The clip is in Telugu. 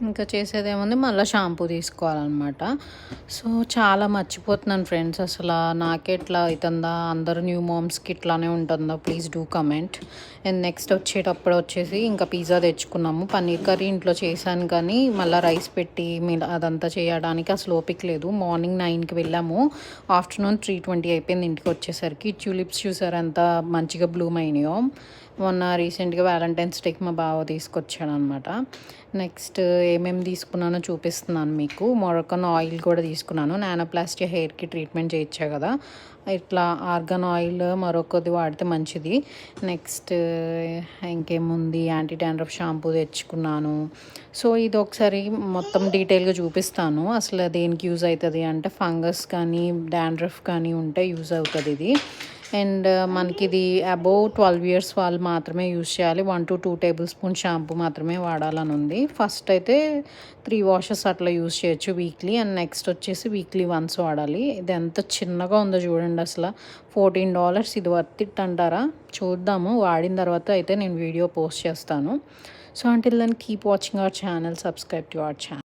ఇంకా చేసేదేముంది మళ్ళీ షాంపూ తీసుకోవాలన్నమాట. సో, చాలా మర్చిపోతున్నాను ఫ్రెండ్స్. అసలు నాకే ఇట్లా అవుతుందా, అందరూ న్యూ మామ్స్కి ఇట్లానే ఉంటుందా? Please do comment. And next వచ్చేటప్పుడు వచ్చేసి ఇంకా పిజ్జా తెచ్చుకున్నాము. పన్నీర్ కర్రీ ఇంట్లో చేశాను కానీ మళ్ళీ రైస్ పెట్టి అదంతా చేయడానికి అసలు ఓపిక లేదు. మార్నింగ్ 9కి వెళ్ళాము, ఆఫ్టర్నూన్ 3:20 అయిపోయింది ఇంటికి వచ్చేసరికి. ట్యూలిప్స్ చూసారు ఎంత మంచిగా బ్లూమ్ అయినాయో. మొన్న రీసెంట్గా వ్యాలంటైన్స్ డేకి మా బావ తీసుకొచ్చాడనమాట. నెక్స్ట్ ఏమేమి తీసుకున్నానో చూపిస్తున్నాను మీకు. మొరకన్ ఆయిల్ కూడా తీసుకున్నాను. నానోప్లాస్టీ హెయిర్కి ట్రీట్మెంట్ చేయించా కదా, ఇట్లా ఆర్గాన్ ఆయిల్ మరొకది వాడితే మంచిది. నెక్స్ట్ ఇంకేముంది, యాంటీ డాండ్రఫ్ షాంపూ తెచ్చుకున్నాను. సో ఇది ఒకసారి మొత్తం డీటెయిల్గా చూపిస్తాను. అసలు దేనికి యూజ్ అవుతుంది అంటే ఫంగస్ కానీ డాండ్రఫ్ కానీ ఉంటే యూజ్ అవుతుంది ఇది. అండ్ మనకి ఇది అబోవ్ 12 ఇయర్స్ వాళ్ళు మాత్రమే యూజ్ చేయాలి. 1 to 2 టేబుల్ స్పూన్ షాంపూ మాత్రమే వాడాలని ఉంది. ఫస్ట్ అయితే 3 వాషెస్ అట్లా యూజ్ చేయొచ్చు వీక్లీ. అండ్ నెక్స్ట్ వచ్చేసి వీక్లీ వన్స్ వాడాలి. ఇది ఎంత చిన్నగా ఉందో చూడండి అసలు. $14 ఇది వర్త్ ఇట్ అంటారా? చూద్దాము, వాడిన తర్వాత అయితే నేను వీడియో పోస్ట్ చేస్తాను. So until then keep watching our channel, subscribe to our channel.